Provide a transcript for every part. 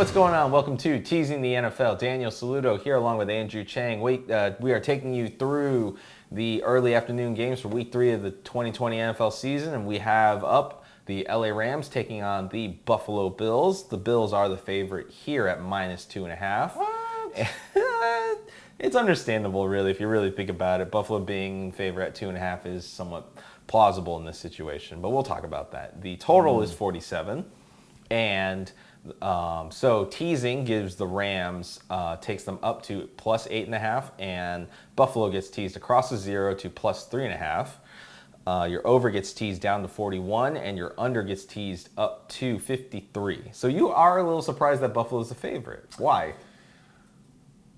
what's going on? Welcome to Teasing the NFL. Daniel Saludo here along with Andrew Chang. We are taking you through the early afternoon games for Week 3 of the 2020 NFL season, and we have up the LA Rams taking on the Buffalo Bills. The Bills are the favorite here at -2.5. What? It's understandable, really, if you really think about it. Buffalo being favorite at 2.5 is somewhat plausible in this situation, but we'll talk about that. The total is 47, and so teasing gives the Rams, takes them up to +8.5, and Buffalo gets teased across the 0 to +3.5. Your over gets teased down to 41, and your under gets teased up to 53. So you are a little surprised that Buffalo is the favorite. Why?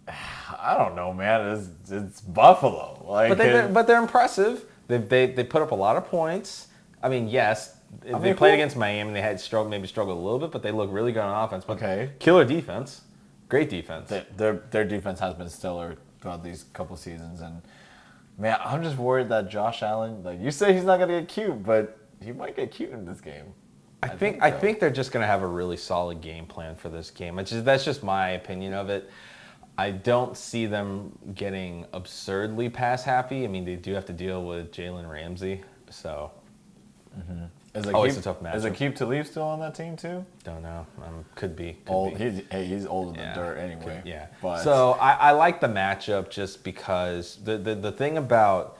I don't know, man. It's Buffalo. But they're impressive. They put up a lot of points. I mean, yes. They played against Miami. They had struggled a little bit, but they look really good on offense. But killer defense, great defense. Their defense has been stellar throughout these couple seasons, and man, I'm just worried that Josh Allen, like you say, he's not gonna get cute, but he might get cute in this game. I think they're just gonna have a really solid game plan for this game. That's just my opinion of it. I don't see them getting absurdly pass happy. I mean, they do have to deal with Jalen Ramsey, so. Always a tough matchup. Is Aqib Talib still on that team too? Don't know. Could be. He's older than dirt anyway. But. So I like the matchup just because the thing about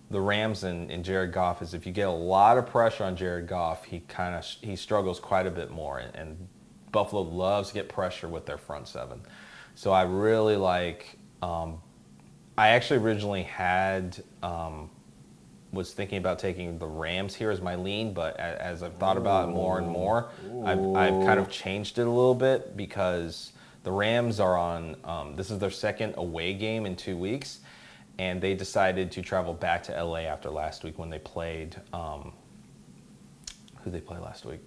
the Rams and Jared Goff is if you get a lot of pressure on Jared Goff, he struggles quite a bit more, and Buffalo loves to get pressure with their front seven. So I really like. I actually originally had. Was thinking about taking the Rams here as my lean, but as I've thought about it more and more, I've kind of changed it a little bit because the Rams are on, this is their second away game in 2 weeks, and they decided to travel back to LA after last week when they played, who did they play last week?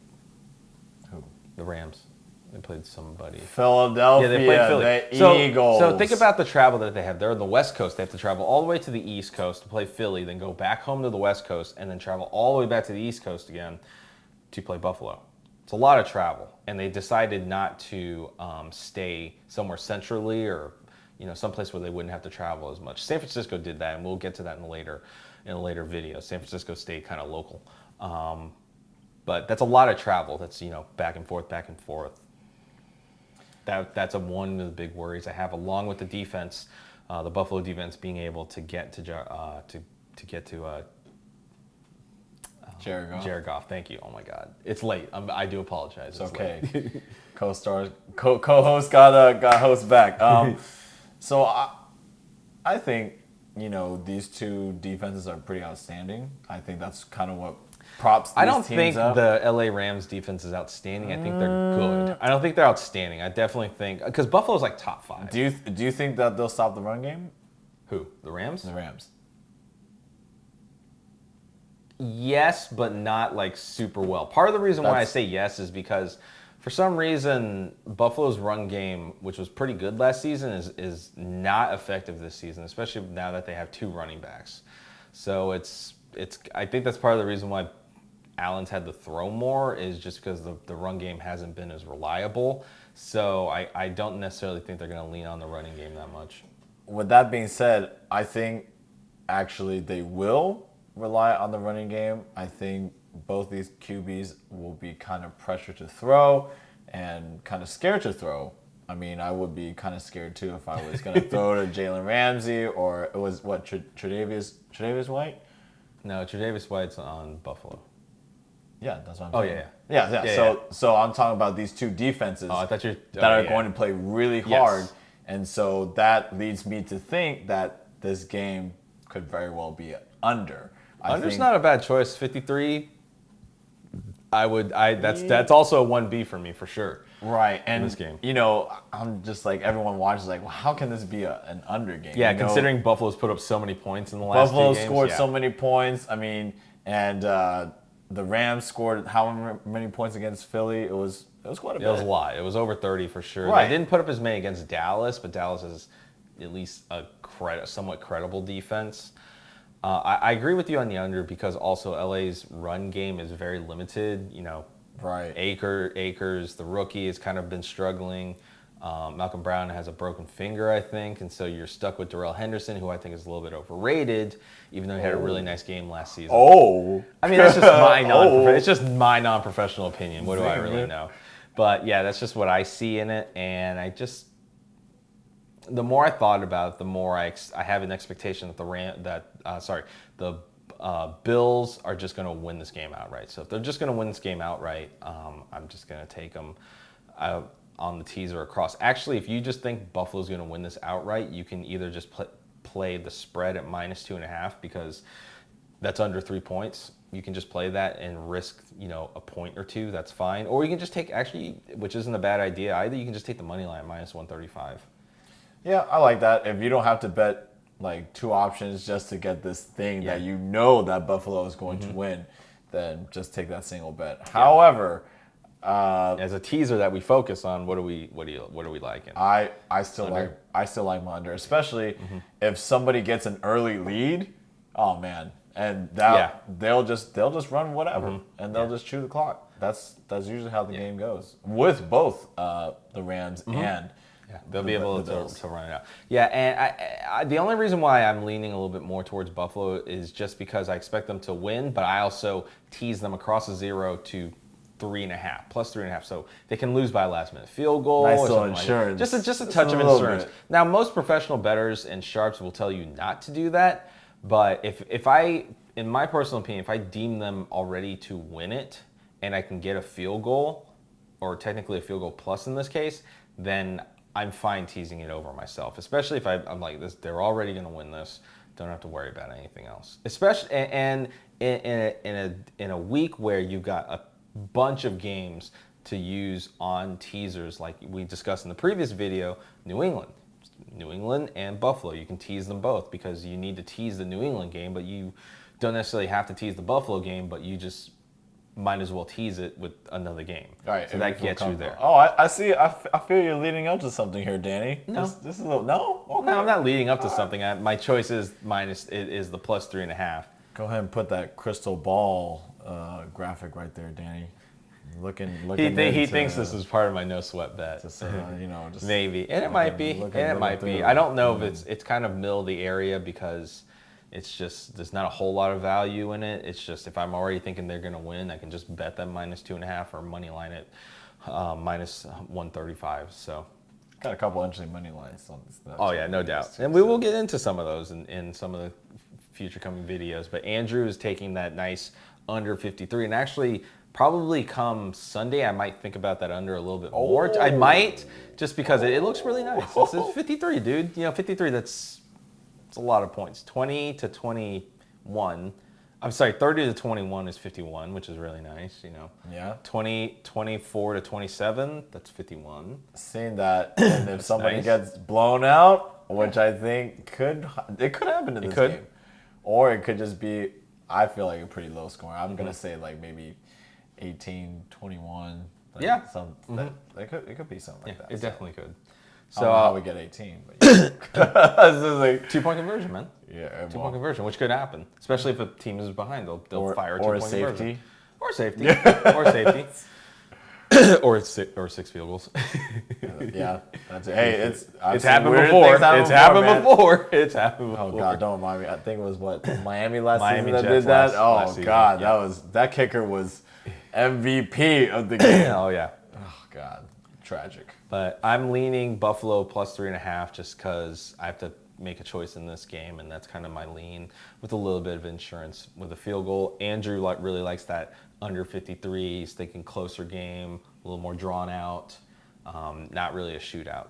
Who? The Rams. They played somebody. Philadelphia, yeah, they played Philly. The Eagles. So think about the travel that they have. They're on the West Coast. They have to travel all the way to the East Coast to play Philly, then go back home to the West Coast, and then travel all the way back to the East Coast again to play Buffalo. It's a lot of travel, and they decided not to stay somewhere centrally or someplace where they wouldn't have to travel as much. San Francisco did that, and we'll get to that in a later video. San Francisco stayed kind of local, but that's a lot of travel. That's back and forth, back and forth. That's one of the big worries I have, along with the defense, the Buffalo defense being able to get to Jared Goff. Thank you. Oh my God, it's late. I do apologize. It's okay. Co-host got host back. So I think these two defenses are pretty outstanding. I think that's kind of what props these I don't teams think up. the LA Rams defense is outstanding. I think they're good. I don't think they're outstanding. I definitely think because Buffalo's like top 5. Do you think that they'll stop the run game? Who? The Rams? The Rams. Yes, but not like super well. Part of the reason why I say yes is because for some reason Buffalo's run game, which was pretty good last season, is not effective this season, especially now that they have 2 running backs. So I think that's part of the reason why Allen's had to throw more is just because the run game hasn't been as reliable. So I don't necessarily think they're going to lean on the running game that much. With that being said, I think actually they will rely on the running game. I think both these QBs will be kind of pressured to throw and kind of scared to throw. I mean, I would be kind of scared too if I was going to throw to Jalen Ramsey or it was Tre'Davious White? No, Tre'Davious White's on Buffalo. Yeah, that's what I'm saying. Yeah. So I'm talking about these two defenses that are going to play really hard. Yes. And so that leads me to think that this game could very well be under. Under's not a bad choice. 53. That's also a 1B for me for sure. Right, and in this game. I'm just like everyone watches like, well, how can this be an under game? Yeah, considering Buffalo's put up so many points in the last 2 games. Buffalo scored so many points. I mean, and the Rams scored how many points against Philly? It was quite a bit. It was a lot. It was over 30 for sure. Right. They didn't put up as many against Dallas, but Dallas is at least a somewhat credible defense. I agree with you on the under because also LA's run game is very limited. Right. Akers, the rookie, has kind of been struggling. Malcolm Brown has a broken finger, I think, and so you're stuck with Darrell Henderson, who I think is a little bit overrated, even though he had a really nice game last season. Oh. I mean, that's just my Oh. non-professional opinion. What do I really know? But yeah, that's just what I see in it, and the more I thought about it, the more I have an expectation that the Bills are just going to win this game outright. So if they're just going to win this game outright, I'm just going to take them on the teaser across. Actually, if you just think Buffalo's going to win this outright, you can either just play the spread at -2.5 because that's under 3 points. You can just play that and risk, a point or two. That's fine. Or you can just take, actually, which isn't a bad idea either, you can just take the money line at -135. Yeah, I like that. If you don't have to bet like two options just to get this thing that you know that Buffalo is going to win, then just take that single bet. Yeah. However, as a teaser that we focus on, what are we liking? I still like my under, especially if somebody gets an early lead. Oh man, and they'll just run whatever, and they'll just chew the clock. That's usually how the game goes with both the Rams and. Yeah, they'll be able to run it out. Yeah, and I the only reason why I'm leaning a little bit more towards Buffalo is just because I expect them to win, but I also tease them across a 0 to 3.5, +3.5, so they can lose by a last-minute field goal. Nice or little something insurance. Like that. Just a touch of insurance. Now, most professional bettors and sharps will tell you not to do that, but if I, in my personal opinion, if I deem them already to win it, and I can get a field goal, or technically a field goal plus in this case, then I'm fine teasing it over myself, especially if I'm like this. They're already going to win this. Don't have to worry about anything else. Especially and in a week where you've got a bunch of games to use on teasers, like we discussed in the previous video, New England and Buffalo. You can tease them both because you need to tease the New England game, but you don't necessarily have to tease the Buffalo game. But you just might as well tease it with another game. All right, so that gets you there. Oh, I see. I feel you're leading up to something here, Danny. No. This is a little, no? Okay. No, I'm not leading up to something. My choice is the +3.5. Go ahead and put that crystal ball graphic right there, Danny. Looking. He thinks this is part of my no sweat bet. Just Maybe, and it might be. I don't know if it's kind of middle of the area because it's just there's not a whole lot of value in it. It's just if I'm already thinking they're going to win, I can just bet them -2.5 or money line it -135. So got a couple interesting money lines on this. Oh yeah, no doubt. And we will get into some of those in some of the future coming videos. But Andrew is taking that nice under 53, and actually probably come Sunday, I might think about that under a little bit more. I might, just because it looks really nice. It's 53, dude. 53. It's a lot of points. 20 to 21. I'm sorry, 30 to 21 is 51, which is really nice, Yeah. 24 to 27, that's 51. Seeing that, and if somebody gets blown out, which I think could happen in this game. Or it could just be, I feel like a pretty low score. I'm going to say like maybe 18-21. It could be something like that. It definitely could. So I don't know how we get 18, but this is like 2-point conversion, man. Yeah, 2-point conversion, which could happen, especially if a team is behind. They'll fire a 2-point conversion. Or safety. or 6 field goals. Yeah, that's it. Hey, it's happened before. It's happened before. Oh God, don't remind me. I think it was Miami last Miami season that Jets did that. last God, that kicker was MVP of the game. Oh yeah. Oh God, tragic. But I'm leaning Buffalo +3.5 just because I have to make a choice in this game, and that's kind of my lean with a little bit of insurance with a field goal. Andrew really likes that under 53. He's thinking closer game, a little more drawn out, not really a shootout.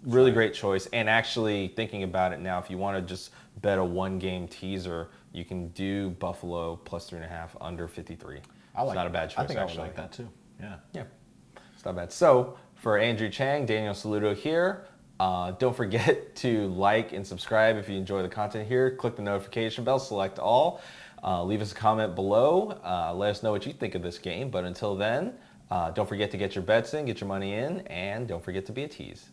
Really great choice. And actually thinking about it now, if you want to just bet a one-game teaser, you can do Buffalo +3.5 under 53. It's not a bad choice. I think actually. I would like that too. Yeah. It's not bad. So for Andrew Chang, Daniel Saludo here. Don't forget to like and subscribe if you enjoy the content here. Click the notification bell, select all. Leave us a comment below. Let us know what you think of this game. But until then, don't forget to get your bets in, get your money in, and don't forget to be a tease.